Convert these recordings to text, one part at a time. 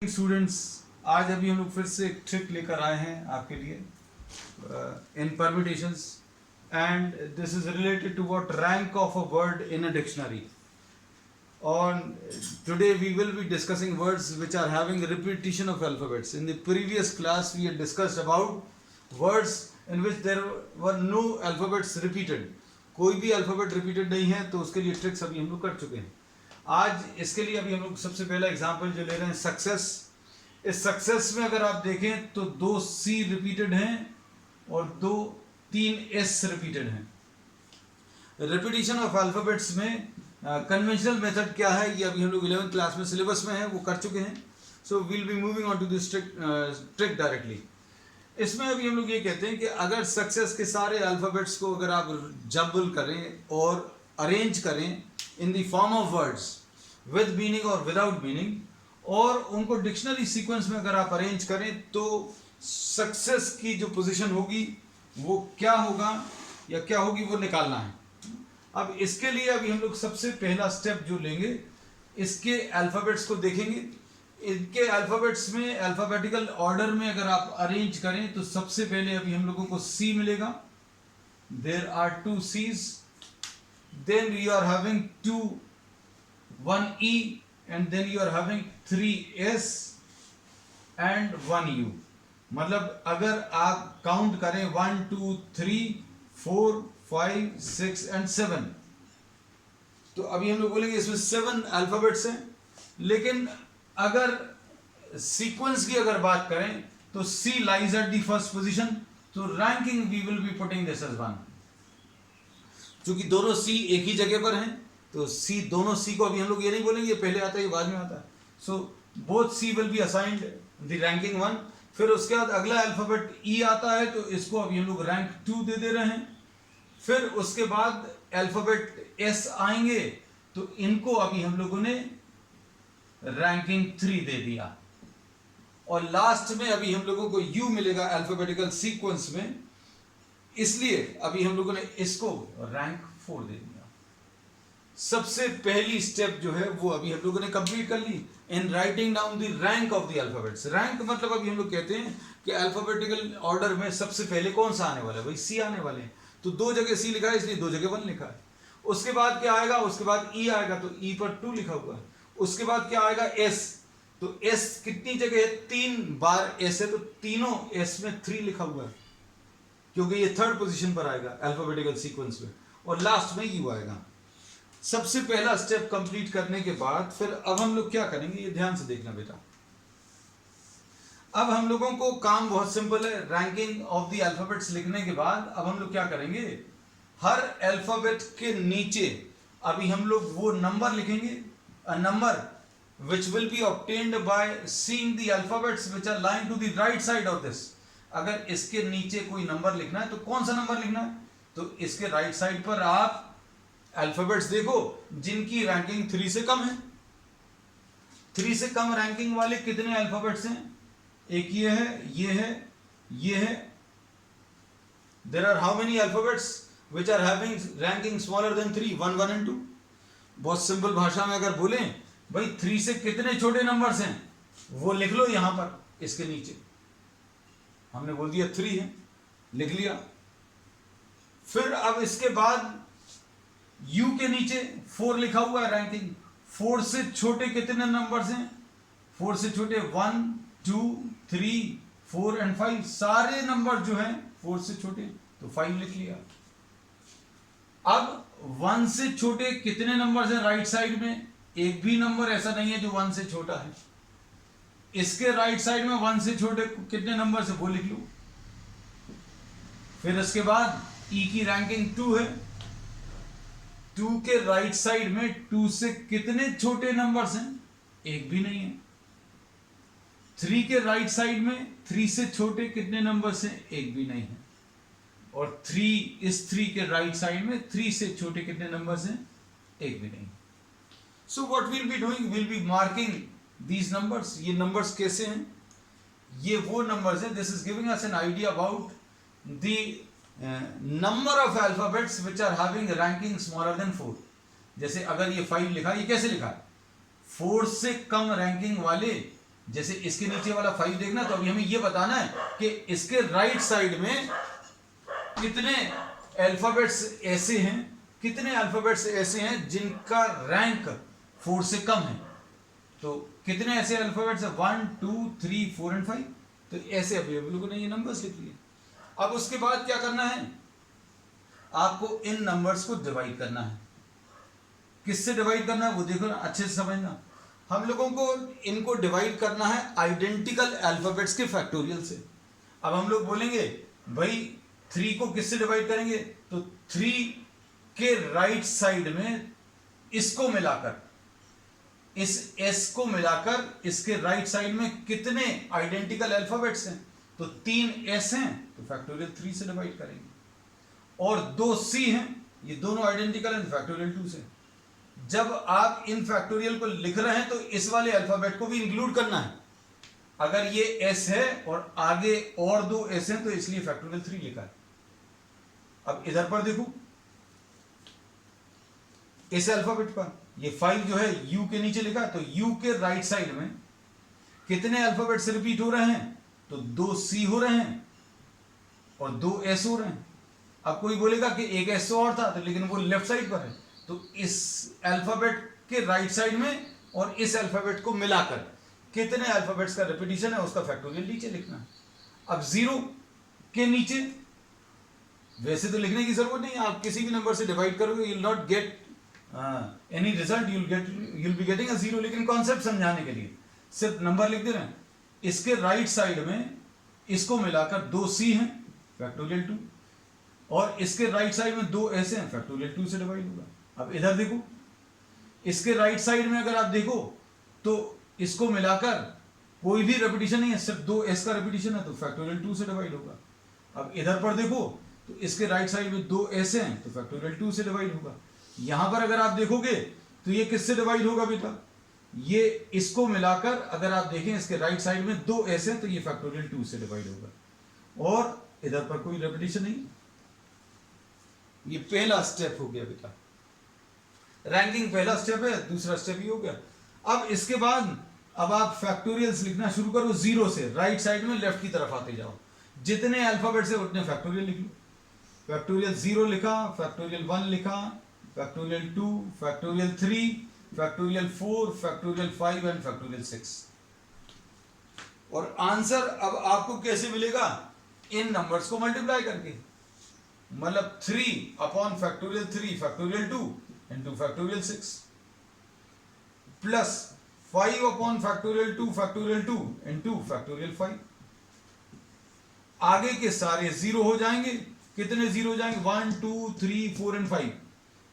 Students, आज अभी हम लोग फिर से एक ट्रिक लेकर आए हैं आपके लिए इन permutations and this is related to what rank of a word in a dictionary. On today we will be discussing words which are having repetition of alphabets. In the previous class we had discussed about words in which there were no alphabets repeated. कोई भी alphabet repeated नहीं है, तो उसके लिए tricks अभी हम लोग कर चुके हैं. आज इसके लिए अभी हम लोग सबसे पहला एग्जांपल जो ले रहे हैं सक्सेस. इस सक्सेस में अगर आप देखें तो 2 C रिपीटेड हैं और 3 S रिपीटेड हैं. रिपीटिशन ऑफ अल्फाबेट्स में कन्वेंशनल मेथड क्या है, ये अभी हम लोग 11th क्लास में सिलेबस में है, वो कर चुके हैं. So we'll be moving on to this trick directly. इसमें अभी हम लोग ये कहते हैं कि अगर सक्सेस के सारे अल्फाबेट्स को अगर आप जबल करें और अरेंज करें in the form of words with meaning और विदाउट मीनिंग, और उनको डिक्शनरी सीक्वेंस में अगर आप अरेंज करें, तो सक्सेस की जो पोजीशन होगी वो क्या होगा या क्या होगी वो निकालना है. अब इसके लिए अभी हम लोग सबसे पहला स्टेप जो लेंगे, इसके अल्फाबेट्स को देखेंगे. इनके अल्फाबेट्स में अल्फाबेटिकल ऑर्डर में अगर आप अरेंज करें तो सबसे पहले अभी हम लोगों को C मिलेगा. There are 2 C's. Then you are having 1 E and then you are having 3 S and 1 U. मतलब अगर आप काउंट करें 1 2 3 4 5 6 and 7, तो अभी हम लोग बोलेंगे इसमें 7 अल्फाबेट्स हैं. लेकिन अगर सीक्वेंस की अगर बात करें तो C lies at the first position, तो ranking we will be putting this as 1. क्योंकि दोनों C एक ही जगह पर हैं, तो C दोनों C को अभी हम लोग ये नहीं बोलेंगे ये पहले आता है ये बाद में आता है. So both C will be assigned the ranking 1. फिर उसके बाद अगला अल्फाबेट E आता है, तो इसको अभी हम लोग रैंक 2 दे रहे हैं. फिर उसके बाद अल्फाबेट S आएंगे, तो इनको अभी हम लोगों ने रैंकिंग 3 दे दिया. और लास्ट में अभी हम लोगों को U मिलेगा अल्फाबेटिकल सीक्वेंस में, इसलिए अभी हम लोगों ने इसको रैंक 4 दे दिया. सबसे पहली स्टेप जो है वो अभी हम लोगों ने कंप्लीट कर ली in writing down the rank of the alphabets. Rank मतलब अभी हम लोग कहते हैं कि अल्फाबेटिकल ऑर्डर में सबसे पहले कौन सा आने वाला है, भाई C आने वाले हैं. तो 2 जगह C लिखा है, इसलिए 2 जगह 1 लिखा है. उसके बाद क्या आएगा, उसके बाद E आएगा, तो E पर 2 लिखा हुआ है. उसके बाद क्या आएगा S, तो S कितनी जगह है, 3 बार S है, तो तीनों S में 3 लिखा हुआ है, क्योंकि ये 3rd पोजीशन पर आएगा अल्फाबेटिकल सीक्वेंस में. और लास्ट में U आएगा. सबसे पहला स्टेप कंप्लीट करने के बाद फिर अब हम लोग क्या करेंगे, ये ध्यान से देखना बेटा. अब हम लोगों को काम बहुत सिंपल है. रैंकिंग ऑफ द अल्फाबेट्स लिखने के बाद अब हम लोग क्या करेंगे, हर अल्फाबेट के नीचे अभी हम लोग वो नंबर लिखेंगे, a number which will be obtained by seeing the alphabets which are lying to the right side of this. अगर इसके नीचे कोई नंबर लिखना है तो कौन सा नंबर लिखना है, तो इसके राइट साइड पर आप अल्फाबेट्स देखो जिनकी रैंकिंग 3 से कम है. 3 से कम रैंकिंग वाले कितने अल्फाबेट्स हैं, एक ये है, ये है, ये है. There are how many alphabets which are having ranking smaller than 3, 1 1 and 2. बहुत सिंपल भाषा में अगर बोलें, भाई 3 से कितने छोटे नंबर्स हैं वो लिख लो यहां पर इसके नीचे. हमने बोल दिया 3 है, लिख लिया. फिर अब इसके बाद U के नीचे 4 लिखा हुआ है रैंकिंग. 4 से छोटे कितने नंबर्स हैं, 4 से छोटे 1 2 3 4 and 5. सारे नंबर जो हैं 4 से छोटे, तो 5 लिख लिया. अब 1 से छोटे कितने नंबर्स हैं राइट साइड में, एक भी नंबर ऐसा नहीं है जो 1 से छोटा है. इसके राइट साइड में 1 से छोटे कितने नंबर है वो लिख लो. फिर इसके बाद E की रैंकिंग 2 है, 2 के राइट साइड में 2 से कितने छोटे नंबर्स हैं, एक भी नहीं है. 3 के राइट साइड में 3 से छोटे कितने नंबर्स हैं, एक भी नहीं है. और 3 के राइट साइड में 3 से छोटे कितने नंबर्स हैं, एक भी नहीं. So what we'll be doing, we'll be marking these numbers. ये numbers कैसे हैं, ये वो numbers हैं. This is giving us an idea about the number of alphabets which are having ranking smaller than 4. जैसे अगर ये 5 लिखा, ये कैसे लिखा है, 4 से कम रैंकिंग वाले जैसे इसके नीचे वाला 5 देखना, तो अभी हमें ये बताना है कि इसके राइट साइड में कितने अल्फाबेट्स ऐसे हैं, कितने अल्फाबेट्स ऐसे हैं जिनका रैंक 4 से कम है। तो कितने ऐसे अल्फाबेट्स हैं? 1 2 3 4 एंड 5। तो ऐसे अवेलेबल को नहीं, ये नंबर्स लिख लिए। अब उसके बाद क्या करना है, आपको इन नंबर्स को डिवाइड करना है। किससे डिवाइड करना है वो देखो ना, अच्छे से समझना। हम लोगों को इनको डिवाइड करना है आइडेंटिकल अल्फाबेट्स के फैक्टोरियल से। अब हम लोग बोलेंगे भाई 3 को किससे डिवाइड करेंगे, तो 3 के राइट साइड में इसको मिलाकर, इस s को मिलाकर इसके राइट साइड में कितने आइडेंटिकल अल्फाबेट्स हैं, तो 3 s हैं, तो फैक्टोरियल 3 से डिवाइड करेंगे। और 2 c हैं, ये दोनों आइडेंटिकल हैं, फैक्टोरियल 2 से। जब आप इन फैक्टोरियल को लिख रहे हैं तो इस वाले अल्फाबेट को भी इंक्लूड करना है। अगर ये s है और आगे और 2 s हैं, तो इसलिए फैक्टोरियल 3 लिखा है। अब इधर पर देखो, इस अल्फाबेट पर ये 5 जो है u के नीचे लिखा, तो u के राइट साइड में कितने अल्फाबेट्स रिपीट हो रहे हैं, तो 2 c हो रहे हैं और 2 s हो रहे हैं। अब कोई बोलेगा कि एक s और था, तो लेकिन वो लेफ्ट साइड पर है, तो इस अल्फाबेट के राइट साइड में और इस अल्फाबेट को मिलाकर कितने अल्फाबेट्स का रिपीटिशन है उसका फैक्टोरियल नीचे लिखना है। अब 0 के नीचे वैसे तो लिखने की जरूरत नहीं, आप किसी भी नंबर से डिवाइड करोगे, you will not get any result, you will be getting a 0, लेकिन कॉन्सेप्ट समझाने के लिए सिर्फ नंबर लिख दे रहे हैं। इसके राइट साइड में इसको मिलाकर 2 c हैं, फैक्टोरियल 2, और इसके राइट साइड में 2 ऐसे हैं, फैक्टोरियल 2 से डिवाइड होगा। अब इधर देखो, इसके राइट साइड में अगर आप देखो तो इसको मिलाकर कोई भी रेपिटेशन नहीं है, सिर्फ 2 s का रेपिटेशन है, तो फैक्टोरियल 2 से डिवाइड होगा। अब इधर पर देखो तो इसके राइट साइड में 2 s हैं, तो फैक्टोरियल 2 से डिवाइड होगा। यहां पर अगर आप देखोगे तो ये किससे डिवाइड होगा बेटा, ये इसको मिलाकर अगर आप देखें इसके राइट साइड में 2 s हैं, तो ये फैक्टोरियल 2 से डिवाइड होगा। और इधर पर कोई रेपिटेशन नहीं। ये पहला स्टेप हो गया बेटा, रैंकिंग पहला स्टेप है, दूसरा स्टेप ही हो गया। अब इसके बाद अब आप फैक्टोरियल्स लिखना शुरू करो 0 से, राइट साइड में लेफ्ट की तरफ आते जाओ, जितने अल्फाबेट्स है उतने फैक्टोरियल लिख लो। फैक्टोरियल 0 लिखा, फैक्टोरियल 1 लिखा, factorial 2, factorial 3, factorial 4, factorial 5 and factorial 6। और आंसर अब आपको कैसे मिलेगा, इन नंबर्स को मल्टीप्लाई करके, मतलब 3 upon factorial 3 factorial 2 into factorial 6 plus 5 upon factorial 2 factorial 2 into factorial 5। आगे के सारे 0 हो जाएंगे। कितने 0 हो जाएंगे, 1 2 3 4 एंड 5,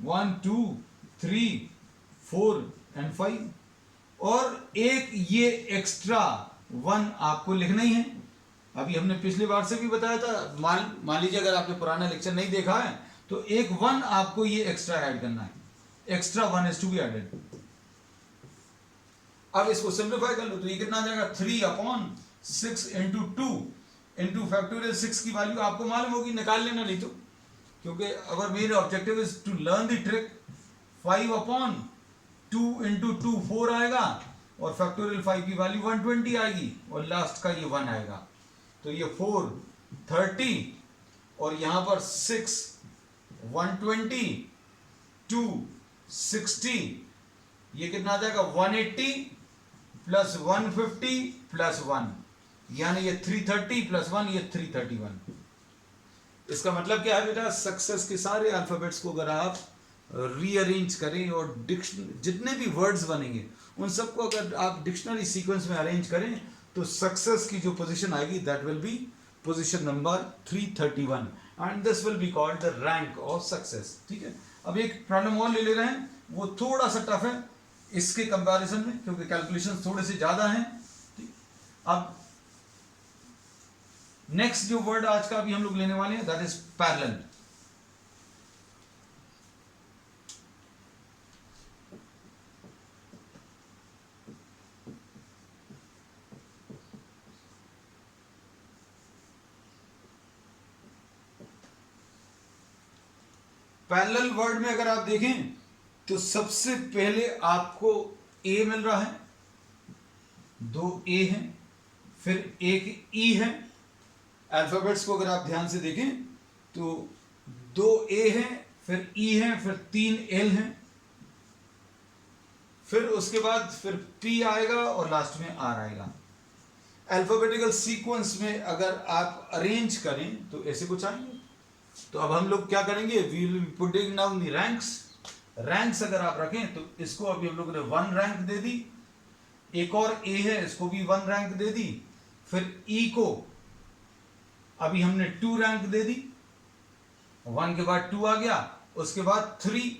1 2 3 4 एंड 5। और एक ये एक्स्ट्रा 1 आपको लिखना ही है। अभी हमने पिछली बार से भी बताया था, मान लीजिए अगर आपने पुराना लेक्चर नहीं देखा है तो एक 1 आपको ये एक्स्ट्रा ऐड करना है, extra 1 is to be added। अब इसको सिंप्लीफाई कर लो तो ये कितना आ जाएगा, 3 अपॉन 6 इंटू 2 इंटू फैक्टोरियल 6 की वैल्यू आपको मालूम होगी, निकाल लेना नहीं तो, क्योंकि our main objective is to learn the trick. 5 upon 2 into 2 4 आएगा, और फैक्टोरियल 5 की वैल्यू 120 आएगी, और लास्ट का ये 1 आएगा, तो ये 4 30, और यहां पर 6 120 2 60, ये कितना आ जाएगा 180 प्लस 150 प्लस 1, यानी ये 330 प्लस 1, ये 331। इसका मतलब क्या है बेटा, सक्सेस के सारे अल्फाबेट्स को अगर आप रीअरेंज करें और जितने भी वर्ड्स बनेंगे उन सबको अगर आप डिक्शनरी सीक्वेंस में अरेंज करें तो सक्सेस की जो पोजीशन आएगी that will be position number 331 and this will be called the rank of success. ठीक है, अब एक प्रॉब्लम और ले रहे हैं, वो थोड़ा सा टफ है इसके कंपैरिजन में, क्योंकि कैलकुलेशन थोड़े से ज्यादा हैं। अब नेक्स्ट जो वर्ड आज का अभी हम लोग लेने वाले हैं that is parallel. Parallel word में अगर आप देखें तो सबसे पहले आपको ए मिल रहा है, 2 ए हैं, फिर एक ई है। अल्फाबेट्स को अगर आप ध्यान से देखें तो 2 ए हैं, फिर ई है, फिर 3 एल हैं, फिर उसके बाद फिर पी आएगा और लास्ट में आर आएगा। अल्फाबेटिकल सीक्वेंस में अगर आप अरेंज करें तो ऐसे कुछ आएंगे। तो अब हम लोग क्या करेंगे, we will be putting down the ranks. Ranks अगर आप रखें तो इसको अभी हम लोगों ने 1 रैंक दे दी, एक और ए है इसको भी 1 रैंक दे दी, फिर ई को अभी हमने 2 रैंक दे दी, 1 के बाद 2 आ गया, उसके बाद 3,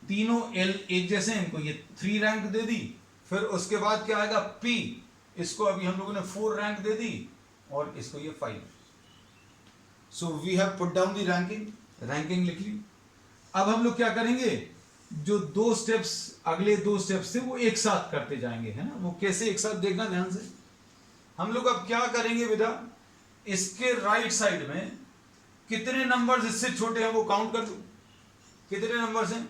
तीनों एल एक जैसे हैं, इनको ये 3 रैंक दे दी, फिर उसके बाद क्या आएगा पी, इसको अभी हम लोगों ने 4 रैंक दे दी और इसको ये 5। So we have put down the ranking, ranking लिख ली। अब हम लोग क्या करेंगे, जो 2 स्टेप्स अगले 2 स्टेप्स थे वो एक साथ करते जाएंगे, है ना। वो कैसे एक साथ देखना ध्यान से। हम लोग अब क्या करेंगे बेटा, इसके राइट साइड में कितने नंबर्स इससे छोटे हैं वो काउंट कर दो। कितने नंबर्स हैं,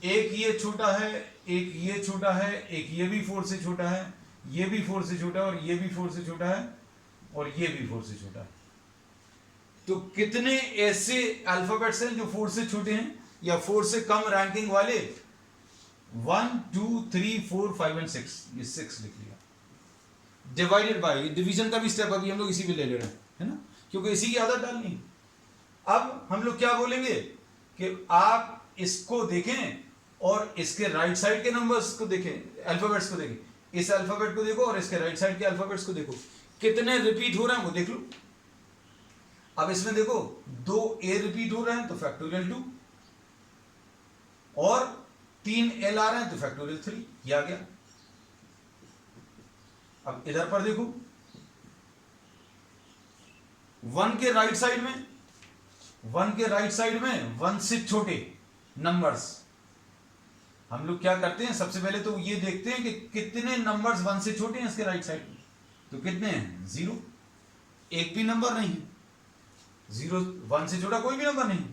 एक ये छोटा है, एक ये छोटा है, एक ये भी 4 से छोटा है, ये भी 4 से छोटा है, और ये भी 4 से छोटा है, और ये भी 4 से छोटा है। तो कितने ऐसे अल्फाबेट्स हैं जो 4 से छोटे हैं या 4 से कम रैंकिंग वाले, 1 2 3 4 5 एंड 6, ये 6 लिख लिया। डिवाइडेड बाय, डिवीजन का भी स्टेप अभी हम लोग इसी में ले ले रहे हैं, है ना, क्योंकि इसी की आदत डालनी है। अब हम लोग क्या बोलेंगे कि आप इसको देखें और इसके राइट साइड के नंबर्स को देखें, अल्फाबेट्स को देखें, इस अल्फाबेट को देखो और इसके राइट साइड के अल्फाबेट्स को देखो, कितने रिपीट हो रहे हैं वो देख लो। अब इसमें देखो 2 ए रिपीट हो रहे हैं तो फैक्टोरियल 2, और 3 एल आ रहे हैं तो फैक्टोरियल 3, ये आ गया। अब इधर पर देखो 1 के राइट साइड में, 1 के राइट साइड में 1 से छोटे नंबर्स, हम लोग क्या करते हैं, सबसे पहले तो ये देखते हैं कि कितने नंबर्स 1 से छोटे हैं इसके राइट साइड में। तो कितने हैं, 0, एक भी नंबर नहीं है, 0, 1 से छोटा कोई भी नंबर नहीं।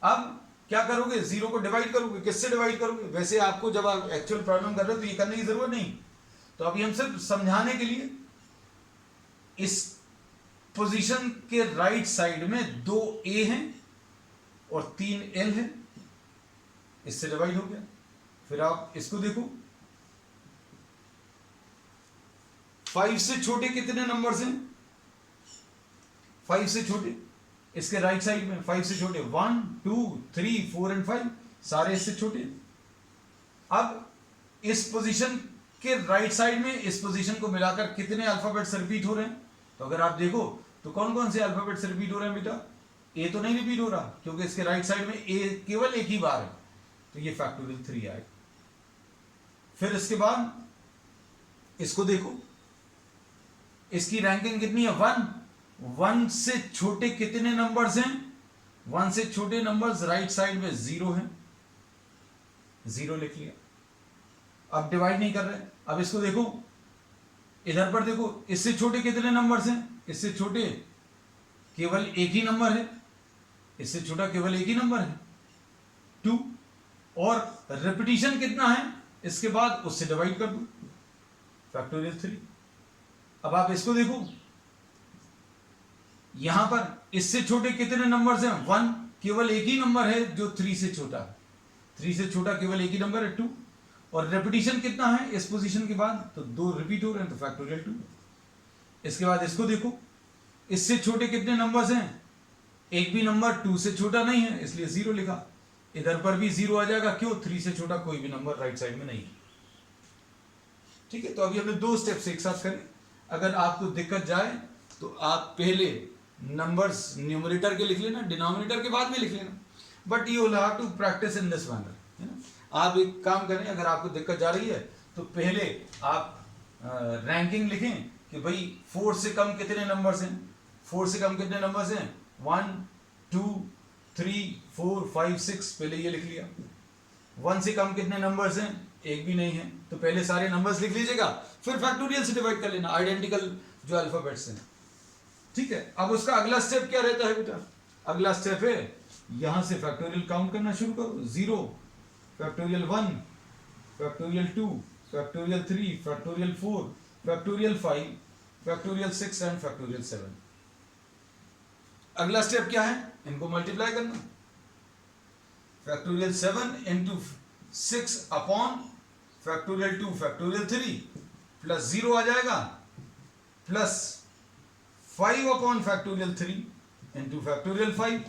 अब क्या करोगे, 0 को डिवाइड करोगे, किससे डिवाइड करोगे। वैसे आपको जब आप एक्चुअल प्रॉब्लम कर रहे हो तो ये करने की जरूरत नहीं, तो अभी हम सिर्फ समझाने के लिए, इस पोजीशन के राइट साइड में 2 ए हैं और 3 एल है, इससे डिवाइड हो गया। फिर आप इसको देखो, 5 से छोटे कितने नंबर्स हैं, 5 से छोटे इसके राइट साइड में, 5 से छोटे 1 2 3 4 एंड 5, सारे इससे छोटे। अब इस पोजीशन के राइट साइड में इस पोजीशन को मिलाकर कितने अल्फाबेट्स रिपीट हो रहे हैं, तो अगर आप देखो तो कौन कौन से अल्फाबेट्स रिपीट हो रहे हैं बेटा, ए तो नहीं रिपीट हो रहा क्योंकि इसके राइट साइड में ए केवल एक ही बार है, तो ये फैक्टोरियल 3 आएगा। फिर इसके बाद इसको देखो, इसकी रैंकिंग कितनी है, 1 से छोटे कितने नंबर्स हैं, 1 से छोटे नंबर्स राइट साइड में 0 हैं, 0 लिख लिया। अब डिवाइड नहीं कर रहे, अब इसको देखो, इधर पर देखो, इससे छोटे कितने नंबर्स हैं, इससे छोटे केवल एक ही नंबर है, इससे छोटा केवल एक ही नंबर है 2, और रिपीटिशन कितना है इसके बाद, उससे डिवाइड कर दो, फैक्टोरियल 3। अब आप इसको देखो, यहां पर इससे छोटे कितने नंबर्स हैं, 1, केवल एक ही नंबर है जो 3 से छोटा है, 3 से छोटा केवल एक ही नंबर है 2, और रेपिटेशन कितना है इस पोजीशन के बाद, तो 2 रिपीट हो रहे हैं तो फैक्टोरियल 2। इसके बाद इसको देखो, इससे छोटे कितने नंबर्स हैं, एक भी नंबर 2 से छोटा नहीं है इसलिए 0 लिखा, इधर पर भी 0 आ जाएगा, क्यों, 3 से छोटा कोई भी नंबर राइट साइड में नहीं है। ठीक है, तो अभी हमने 2 स्टेप्स एक साथ करें। अगर आपको दिक्कत जाए तो आप पहले नंबर्स न्यूमरेटर के लिख लेना, डिनोमिनेटर के बाद में लिख लेना, but you will have to practise in this manner, है ना। आप एक काम करें, अगर आपको दिक्कत जा रही है तो पहले आप रैंकिंग लिखें कि भाई 4 से कम कितने नंबर्स हैं, 4 से कम कितने नंबर्स हैं, 1 2 3 4 5 6, पहले ये लिख लिया। 1 से कम कितने नंबर्स हैं, एक भी नहीं है, तो पहले सारे नंबर्स लिख लीजिएगा, फिर फैक्टोरियल से डिवाइड कर लेना, आइडेंटिकल जो अल्फाबेट्स हैं। ठीक है, अब उसका अगला स्टेप क्या रहता है बेटा, अगला स्टेप है यहां से फैक्टोरियल काउंट करना शुरू करो, 0 factorial 1 factorial 2 factorial 3, factorial 4, factorial 5, factorial 6 and factorial 7। अगला स्टेप क्या है, इनको मल्टीप्लाई करना। Factorial 7 into 6 upon factorial 2 factorial 3 plus 0 आ जाएगा, plus 5 upon factorial 3 into factorial 5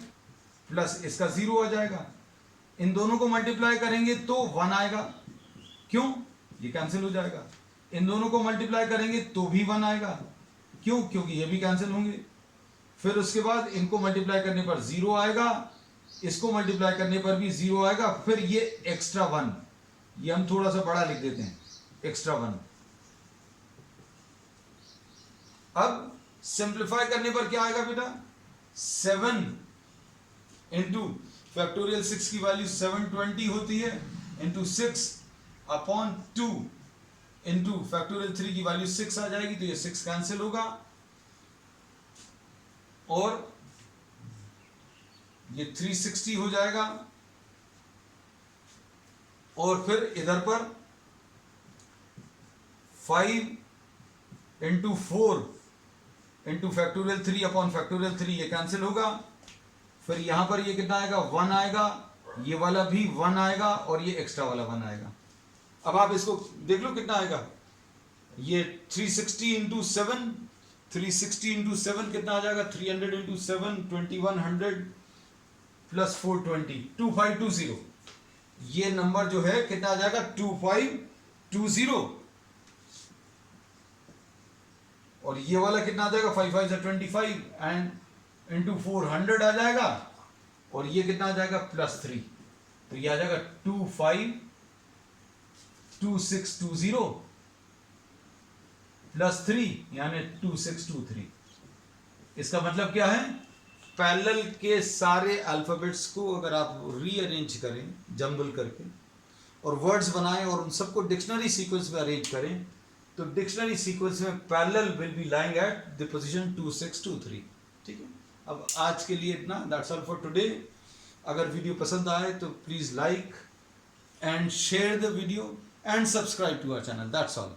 plus इसका 0 आ जाएगा। इन दोनों को मल्टीप्लाई करेंगे तो 1 आएगा, क्यों, ये कैंसिल हो जाएगा। इन दोनों को मल्टीप्लाई करेंगे तो भी 1 आएगा, क्यों, क्योंकि ये भी कैंसिल होंगे। फिर उसके बाद इनको मल्टीप्लाई करने पर 0 आएगा, इसको मल्टीप्लाई करने पर भी 0 आएगा, फिर ये एक्स्ट्रा 1, ये हम थोड़ा सा बड़ा लिख देते हैं, एक्स्ट्रा 1। अब सिंप्लीफाई करने पर क्या आएगा बेटा, 7 इंटू फैक्टोरियल 6 की वैल्यू 720 होती है, इंटू 6 अपॉन 2 इंटू फैक्टोरियल 3 की वैल्यू 6 आ जाएगी, तो ये 6 कैंसिल होगा और ये 360 हो जाएगा। और फिर इधर पर 5 into 4 into factorial 3 upon factorial 3, ये कैंसिल होगा। फिर यहां पर ये कितना आएगा, 1 आएगा, ये वाला भी 1 आएगा और ये एक्स्ट्रा वाला 1 आएगा। अब आप इसको देख लो कितना आएगा, ये 360 इंटू 7, 360 इंटू 7 कितना आ जाएगा, 300 इंटू 7 2100 प्लस 420 2520। ये नंबर जो है कितना आ जाएगा, 2520। और ये वाला कितना आ जाएगा, 5 5 25 एंड इंटू 400 आ जाएगा, और ये कितना आ जाएगा, प्लस 3, तो ये आ जाएगा 252620 प्लस 3 यानी 2623। इसका मतलब क्या है, पैरेलल के सारे अल्फाबेट्स को अगर आप रीअरेंज करें जंबल करके और वर्ड्स बनाएं और उन सबको डिक्शनरी सीक्वेंस में अरेंज करें, तो डिक्शनरी सीक्वेंस में parallel will be lying at the position 2623। ठीक है, अब आज के लिए इतना, दैट्स ऑल फॉर टुडे। अगर वीडियो पसंद आए तो please like and share the video and subscribe to our channel, that's all.